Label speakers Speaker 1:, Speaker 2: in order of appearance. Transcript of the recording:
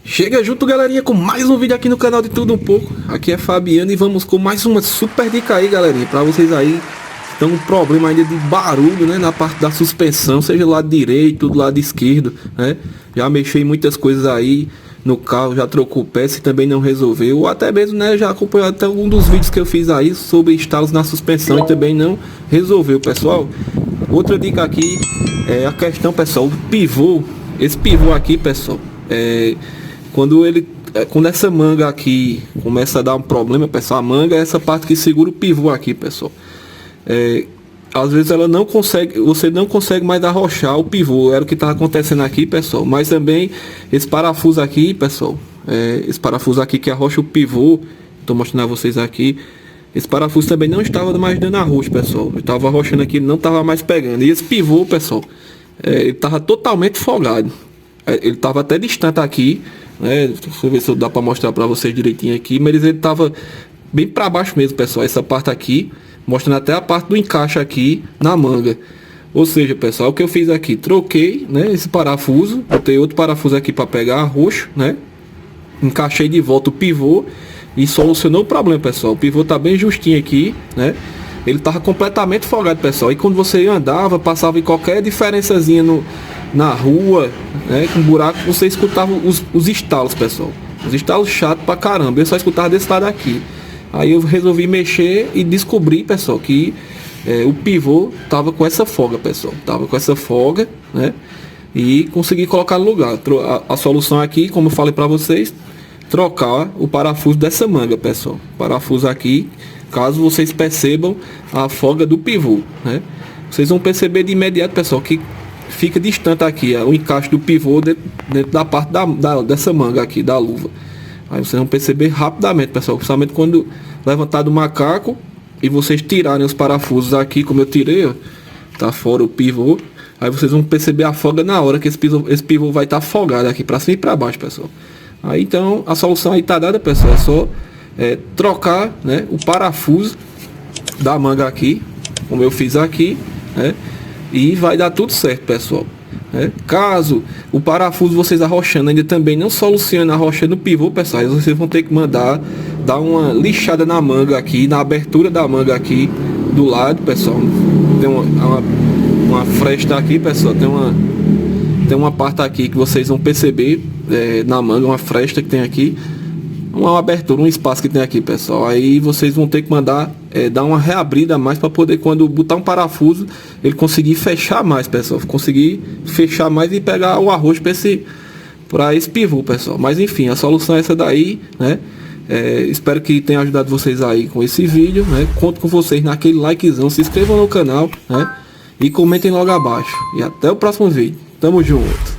Speaker 1: Chega junto, galerinha, com mais um vídeo aqui no canal de Tudo Um Pouco. Aqui é Fabiano e vamos com mais uma super dica aí, galerinha, pra vocês aí que estão com problema ainda de barulho, né, na parte da suspensão, seja do lado direito, do lado esquerdo, né. Já mexi em muitas coisas aí no carro, já trocou peça e também não resolveu, ou até mesmo, né, já acompanhou até algum dos vídeos que eu fiz aí sobre estalos na suspensão e também não resolveu, pessoal. Outra dica aqui é a questão, pessoal, do pivô. Esse pivô aqui, pessoal, quando essa manga aqui começa a dar um problema, pessoal, a manga é essa parte que segura o pivô aqui, pessoal. Às vezes ela não consegue, você não consegue mais arrochar o pivô, era o que estava acontecendo aqui, pessoal. Mas também esse parafuso aqui, pessoal, esse parafuso aqui que arrocha o pivô, estou mostrando a vocês aqui. Esse parafuso também não estava mais dando arroxo, pessoal. Eu estava arrochando aqui, ele não estava mais pegando. E esse pivô, pessoal, ele estava totalmente folgado. Ele estava até distante aqui, né? Deixa eu ver se dá para mostrar para vocês direitinho aqui. Mas ele estava bem para baixo mesmo, pessoal. Essa parte aqui, mostrando até a parte do encaixe aqui na manga. Ou seja, pessoal, o que eu fiz aqui? Troquei, né, esse parafuso. Botei outro parafuso aqui para pegar arroxo, né? Encaixei de volta o pivô e solucionou o problema, pessoal. O pivô tá bem justinho aqui, né? Ele tava completamente folgado, pessoal. E quando você andava, passava em qualquer diferençazinha na rua, né, com buraco, você escutava os estalos, pessoal. Os estalos chatos pra caramba. Eu só escutava desse lado aqui. Aí eu resolvi mexer e descobri, pessoal, que o pivô tava com essa folga, pessoal. Tava com essa folga, né? E consegui colocar no lugar. A solução aqui, como eu falei pra vocês, trocar o parafuso dessa manga, pessoal. Parafuso aqui, caso vocês percebam a folga do pivô, né? Vocês vão perceber de imediato, pessoal, que fica distante aqui o encaixe do pivô dentro da parte dessa manga aqui, da luva. Aí vocês vão perceber rapidamente, pessoal, principalmente quando levantar do macaco e vocês tirarem os parafusos aqui, como eu tirei, ó, tá fora o pivô. Aí vocês vão perceber a folga na hora que esse pivô vai estar folgado aqui para cima e para baixo, pessoal. Aí então a solução aí tá dada, pessoal. É só trocar, né, o parafuso da manga aqui, como eu fiz aqui, né, e vai dar tudo certo, pessoal. Caso o parafuso vocês arrochando ainda também não soluciona a arrocha no pivô, pessoal, aí vocês vão ter que dar uma lixada na manga aqui, na abertura da manga aqui do lado, pessoal. Tem uma fresta aqui, pessoal. Tem uma parte aqui que vocês vão perceber na manga, uma fresta que tem aqui, uma abertura, um espaço que tem aqui, pessoal. Aí vocês vão ter que dar uma reabrida a mais para poder, quando botar um parafuso, ele conseguir fechar mais, pessoal. Conseguir fechar mais e pegar o arroz para esse pivô, pessoal. Mas enfim, a solução é essa daí, né? Espero que tenha ajudado vocês aí com esse vídeo, né? Conto com vocês naquele likezão, se inscrevam no canal, né? E comentem logo abaixo. E até o próximo vídeo. Tamo junto.